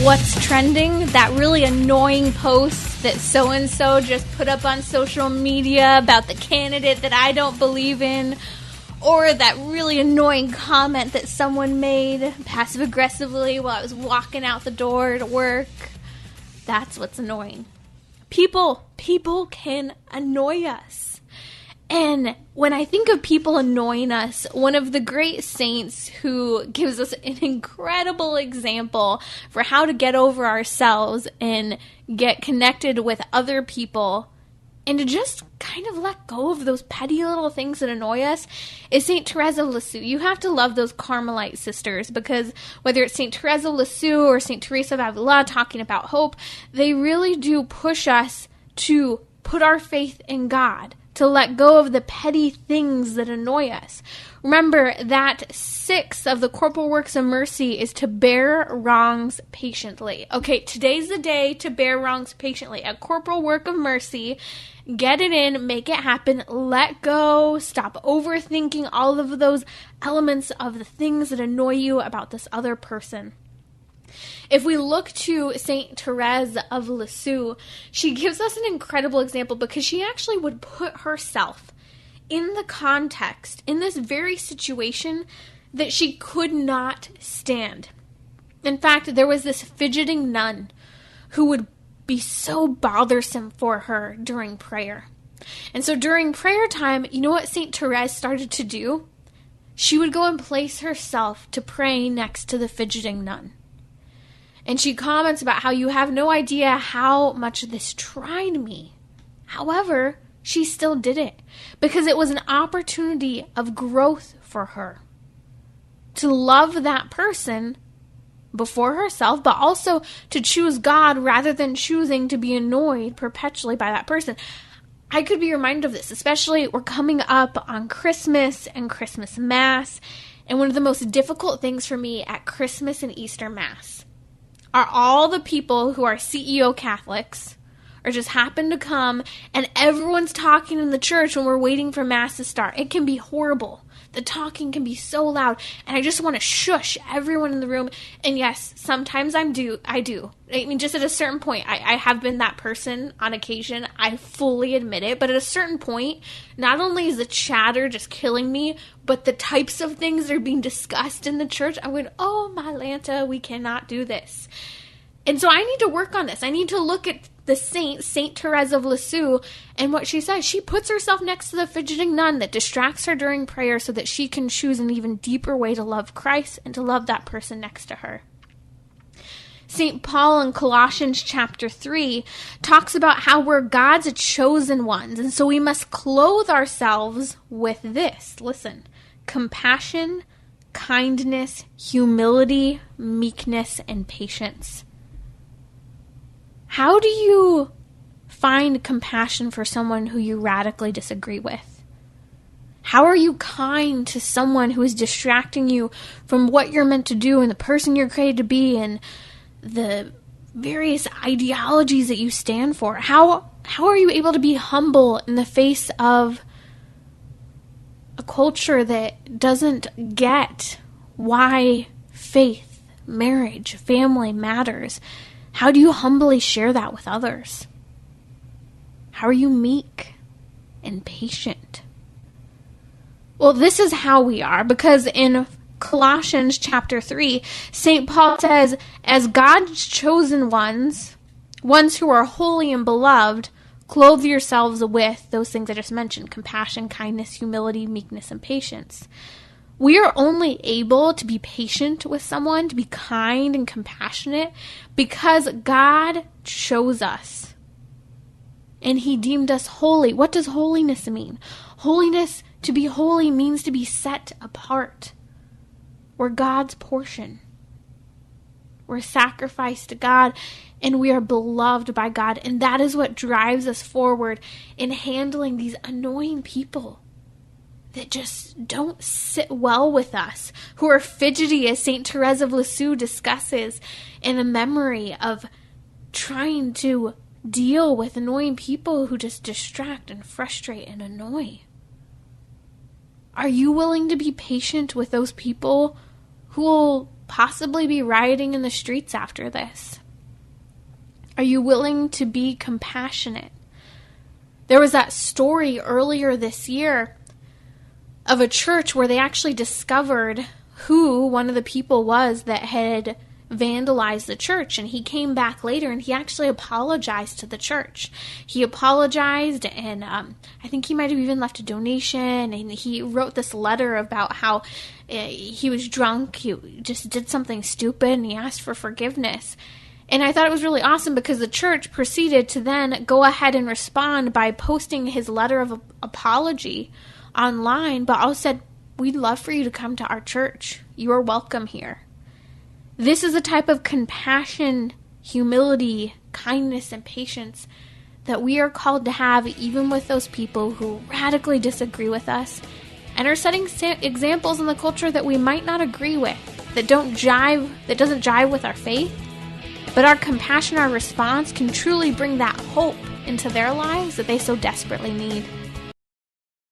what's trending, that really annoying post that so-and-so just put up on social media about the candidate that I don't believe in, or that really annoying comment that someone made passive-aggressively while I was walking out the door to work. That's what's annoying. People can annoy us. And when I think of people annoying us, one of the great saints who gives us an incredible example for how to get over ourselves and get connected with other people and to just kind of let go of those petty little things that annoy us is St. Therese of Lisieux. You have to love those Carmelite sisters, because whether it's St. Therese of Lisieux or St. Therese of Avila talking about hope, they really do push us to put our faith in God, to let go of the petty things that annoy us. Remember that 6 of the corporal works of mercy is to bear wrongs patiently. Okay, today's the day to bear wrongs patiently. A corporal work of mercy. Get it in, make it happen, let go, stop overthinking all of those elements of the things that annoy you about this other person. If we look to St. Therese of Lisieux, she gives us an incredible example because she actually would put herself in the context, in this very situation that she could not stand. In fact, there was this fidgeting nun who would be so bothersome for her during prayer. And so during prayer time, you know what St. Therese started to do? She would go and place herself to pray next to the fidgeting nun. And she comments about how you have no idea how much this tried me. However, she still did it because it was an opportunity of growth for her to love that person before herself, but also to choose God rather than choosing to be annoyed perpetually by that person. I could be reminded of this, especially we're coming up on Christmas and Christmas Mass. And one of the most difficult things for me at Christmas and Easter Mass are all the people who are CEO Catholics or just happen to come and everyone's talking in the church when we're waiting for Mass to start. It can be horrible. The talking can be so loud, and I just want to shush everyone in the room. And yes, sometimes I do. I mean, just at a certain point, I have been that person on occasion. I fully admit it. But at a certain point, not only is the chatter just killing me, but the types of things that are being discussed in the church, I went, oh, my Lanta, we cannot do this. And so I need to work on this. I need to look at the saint, St. Therese of Lisieux, and what she says. She puts herself next to the fidgeting nun that distracts her during prayer so that she can choose an even deeper way to love Christ and to love that person next to her. St. Paul in Colossians chapter 3 talks about how we're God's chosen ones, and so we must clothe ourselves with this. Listen, compassion, kindness, humility, meekness, and patience. How do you find compassion for someone who you radically disagree with? How are you kind to someone who is distracting you from what you're meant to do and the person you're created to be and the various ideologies that you stand for? How are you able to be humble in the face of a culture that doesn't get why faith, marriage, family matters? How do you humbly share that with others? How are you meek and patient? Well, this is how we are, because in Colossians chapter 3, St. Paul says, as God's chosen ones who are holy and beloved, clothe yourselves with those things I just mentioned: compassion, kindness, humility, meekness, and patience. We are only able to be patient with someone, to be kind and compassionate, because God chose us. And He deemed us holy. What does holiness mean? Holiness, to be holy, means to be set apart. We're God's portion. We're sacrificed to God, and we are beloved by God. And that is what drives us forward in handling these annoying people that just don't sit well with us, who are fidgety, as St. Therese of Lisieux discusses in a memory of trying to deal with annoying people who just distract and frustrate and annoy. Are you willing to be patient with those people who will possibly be rioting in the streets after this? Are you willing to be compassionate? There was that story earlier this year of a church where they actually discovered who one of the people was that had vandalized the church, and he came back later and he actually apologized to the church. He apologized, and I think he might have even left a donation, and he wrote this letter about how he was drunk, he just did something stupid, and he asked for forgiveness. And I thought it was really awesome because the church proceeded to then go ahead and respond by posting his letter of apology online, but also said, "We'd love for you to come to our church. You are welcome here." This is a type of compassion, humility, kindness, and patience that we are called to have even with those people who radically disagree with us and are setting examples in the culture that we might not agree with, that doesn't jive with our faith. But our compassion, our response can truly bring that hope into their lives that they so desperately need.